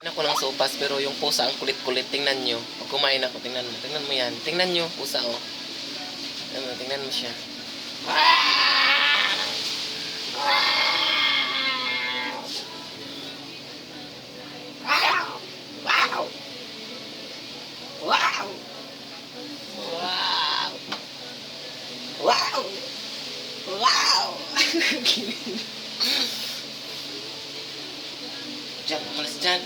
Ako ng sopas pero yung pusa ang kulit-kulit. Tingnan nyo. Pag kumain ako, tingnan mo. Tingnan mo yan. Tingnan nyo, pusa oh. Tingnan mo siya. Wow! Wow! Wow! Wow! Wow! Wow! Diyan, umalis dyan.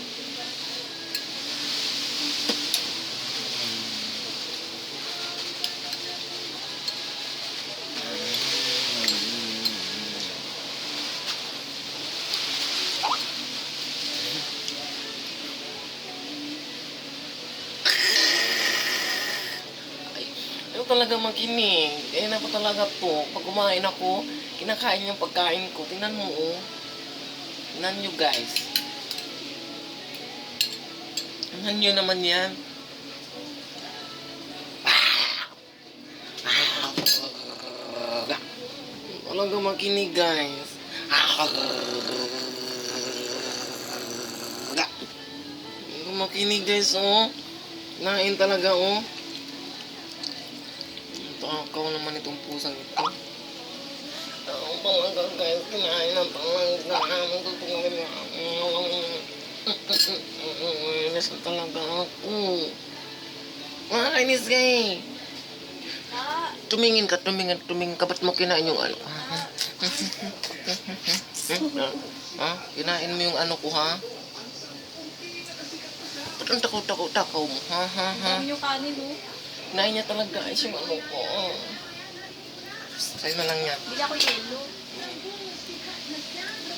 Ayaw talaga makinig. Ayan ako talaga po. Pag kumain ako, kinakain yung pagkain ko. Tingnan mo, oh. Tingnan nyo, guys. Tingnan nyo naman yan. Talaga makinig, guys. Talaga makinig, guys, oh. Nain talaga, oh. Takaw naman itong pusang ito. Ang talaga, guys. Kinain ng talaga. Nasa talaga ako. Nakakainis, guys. Tumingin ka. Ba't mo kinain yung ano? Ha? Kinain mo yung ano ko, ha? Ba't ang takaw mo? Ha? Ang yung kanin mo. Kinain niya talaga guys yung ano ko. Sa'yo na lang yan. Bili ako yellow.